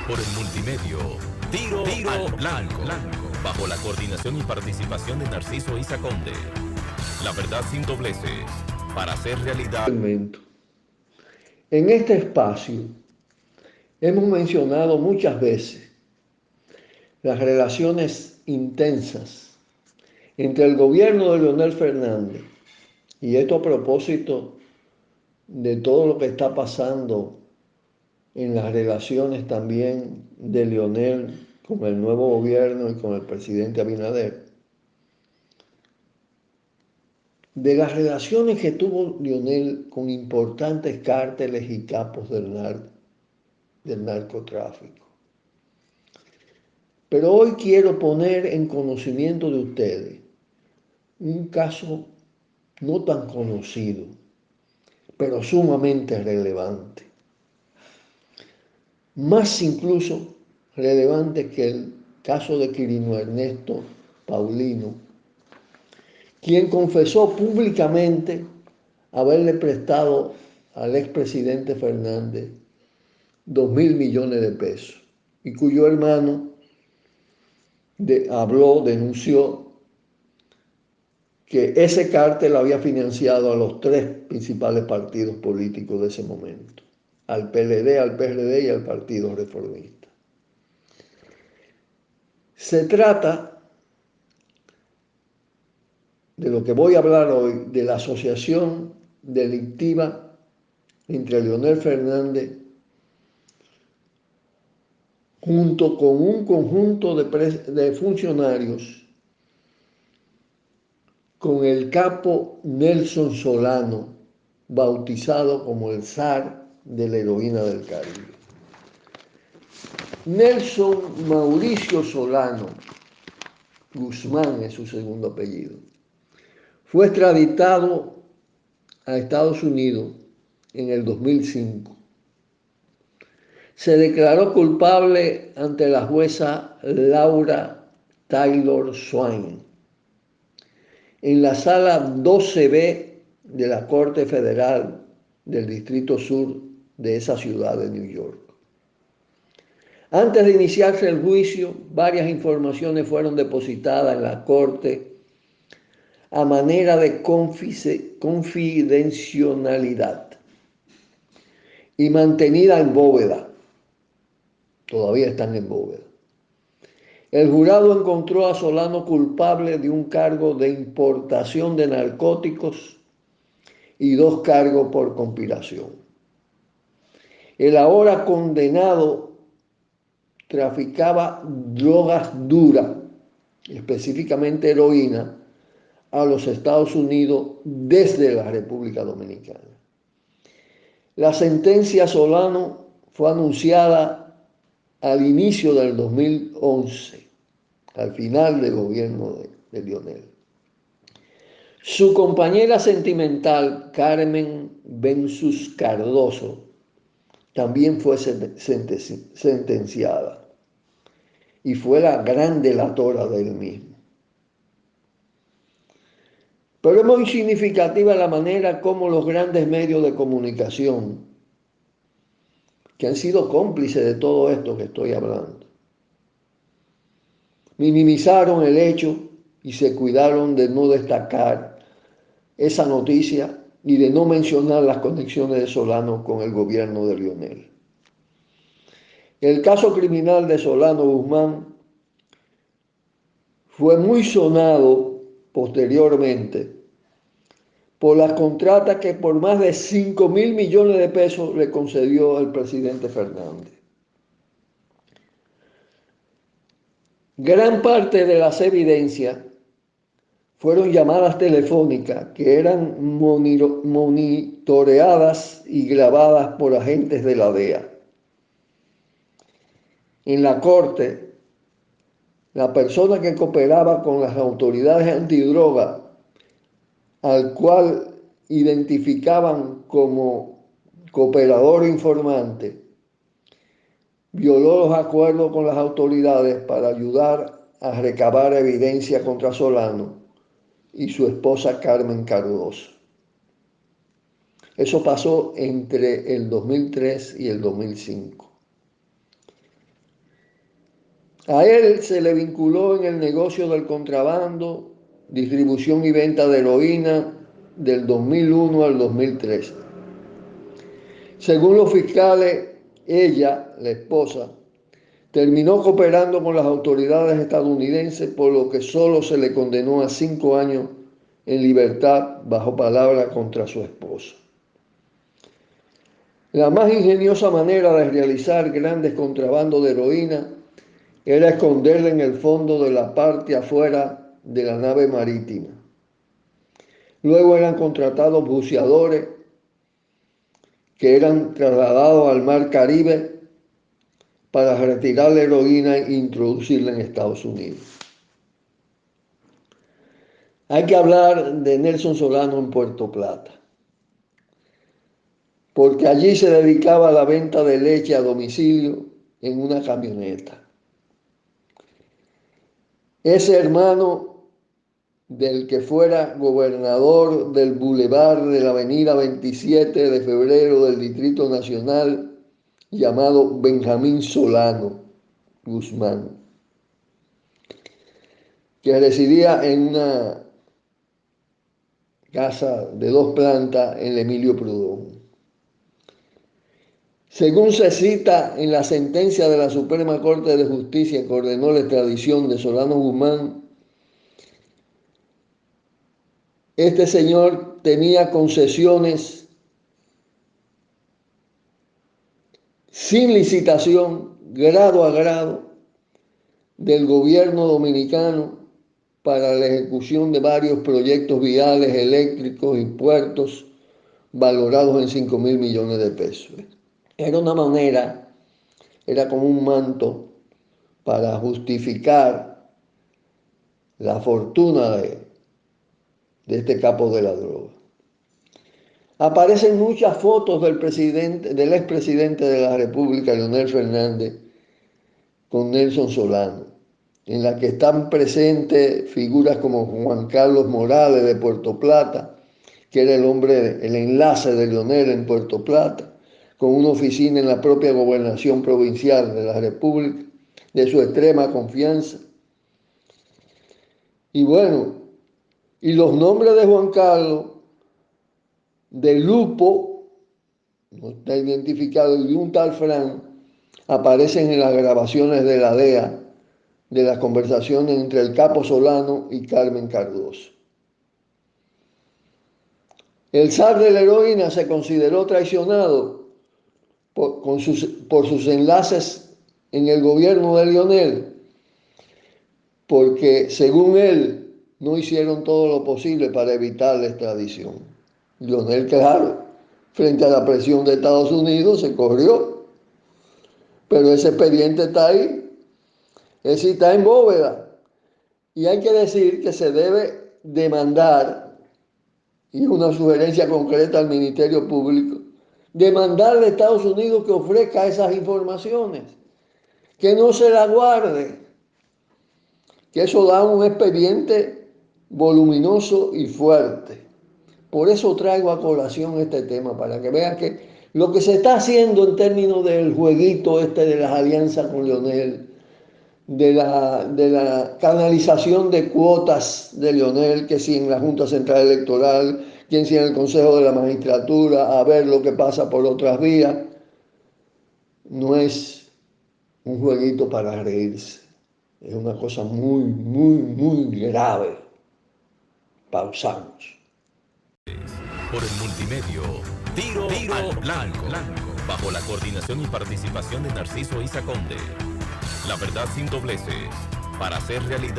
por el multimedio Tiro al Blanco, bajo la coordinación y participación de Narciso Isa Conde. La verdad sin dobleces, para hacer realidad. En este espacio hemos mencionado muchas veces las relaciones intensas entre el gobierno de Leonel Fernández, y esto a propósito de todo lo que está pasando en las relaciones también de Leonel con el nuevo gobierno y con el presidente Abinader, de las relaciones que tuvo Leonel con importantes cárteles y capos del narcotráfico. Pero hoy quiero poner en conocimiento de ustedes un caso no tan conocido, pero sumamente relevante. Más incluso relevante que el caso de Quirino Ernesto Paulino, quien confesó públicamente haberle prestado al expresidente Fernández 2.000 millones de pesos y cuyo hermano denunció que ese cártel había financiado a los tres principales partidos políticos de ese momento, al PLD, al PRD y al Partido Reformista. Se trata de lo que voy a hablar hoy, de la asociación delictiva entre Leonel Fernández junto con un conjunto de funcionarios con el capo Nelson Solano, bautizado como el zar de la heroína del Caribe. Nelson Mauricio Solano Guzmán es su segundo apellido. Fue extraditado a Estados Unidos en el 2005. Se declaró culpable ante la jueza Laura Taylor Swain en la sala 12B de la Corte Federal del Distrito Sur de esa ciudad de New York. Antes de iniciarse el juicio, varias informaciones fueron depositadas en la Corte a manera de confidencialidad y mantenida en bóveda. Todavía están en bóveda. El jurado encontró a Solano culpable de un cargo de importación de narcóticos y 2 cargos por conspiración. El ahora condenado traficaba drogas duras, específicamente heroína, a los Estados Unidos desde la República Dominicana. La sentencia a Solano fue anunciada al inicio del 2011, al final del gobierno de Leonel. Su compañera sentimental, Carmen Bensus Cardoso, también fue sentenciada y fue la gran delatora del mismo. Pero es muy significativa la manera como los grandes medios de comunicación, que han sido cómplices de todo esto que estoy hablando, minimizaron el hecho y se cuidaron de no destacar esa noticia y de no mencionar las conexiones de Solano con el gobierno de Leonel. El caso criminal de Solano Guzmán fue muy sonado posteriormente por las contratas que por más de 5.000 millones de pesos le concedió el presidente Fernández. Gran parte de las evidencias fueron llamadas telefónicas que eran monitoreadas y grabadas por agentes de la DEA. En la corte, la persona que cooperaba con las autoridades antidroga, al cual identificaban como cooperador informante, violó los acuerdos con las autoridades para ayudar a recabar evidencia contra Solano y su esposa Carmen Cardoso. Eso pasó entre el 2003 y el 2005. A él se le vinculó en el negocio del contrabando, distribución y venta de heroína del 2001 al 2003. Según los fiscales, ella, la esposa, terminó cooperando con las autoridades estadounidenses, por lo que solo se le condenó a 5 años en libertad bajo palabra contra su esposo. La más ingeniosa manera de realizar grandes contrabandos de heroína era esconderla en el fondo de la parte afuera de la nave marítima. Luego eran contratados buceadores que eran trasladados al mar Caribe para retirar la heroína e introducirla en Estados Unidos. Hay que hablar de Nelson Solano en Puerto Plata, porque allí se dedicaba a la venta de leche a domicilio en una camioneta. Ese hermano del que fuera gobernador del bulevar de la avenida 27 de febrero del Distrito Nacional, llamado Benjamín Solano Guzmán, que residía en una casa de 2 plantas en el Emilio Prudón. Según se cita en la sentencia de la Suprema Corte de Justicia que ordenó la extradición de Solano Guzmán, este señor tenía concesiones sin licitación, grado a grado, del gobierno dominicano para la ejecución de varios proyectos viales, eléctricos y puertos valorados en 5.000 millones de pesos. Era una manera, era como un manto para justificar la fortuna de este capo de la droga. Aparecen muchas fotos del expresidente de la República, Leonel Fernández, con Nelson Solano, en la que están presentes figuras como Juan Carlos Morales de Puerto Plata, que era el enlace de Leonel en Puerto Plata, con una oficina en la propia gobernación provincial de la República, de su extrema confianza. Y bueno, y los nombres de Juan Carlos, de Lupo, no está identificado, y de un tal Fran, aparecen en las grabaciones de la DEA de las conversaciones entre el capo Solano y Carmen Cardoso. El zar de la heroína se consideró traicionado por sus enlaces en el gobierno de Leonel, porque según él no hicieron todo lo posible para evitar la extradición. Leonel, claro, frente a la presión de Estados Unidos se corrió, pero ese expediente está ahí, ese está en bóveda, y hay que decir que se debe demandar, y una sugerencia concreta al Ministerio Público, demandarle a Estados Unidos que ofrezca esas informaciones, que no se las guarde, que eso da un expediente voluminoso y fuerte. Por eso traigo a colación este tema, para que vean que lo que se está haciendo en términos del jueguito de las alianzas con Leonel, de la canalización de cuotas de Leonel, que si en la Junta Central Electoral, que si en el Consejo de la Magistratura, a ver lo que pasa por otras vías, no es un jueguito para reírse, es una cosa muy, muy, muy grave. Pausamos. Por el multimedio, Tiro al Blanco, bajo la coordinación y participación de Narciso Isa Conde. La verdad sin dobleces, para hacer realidad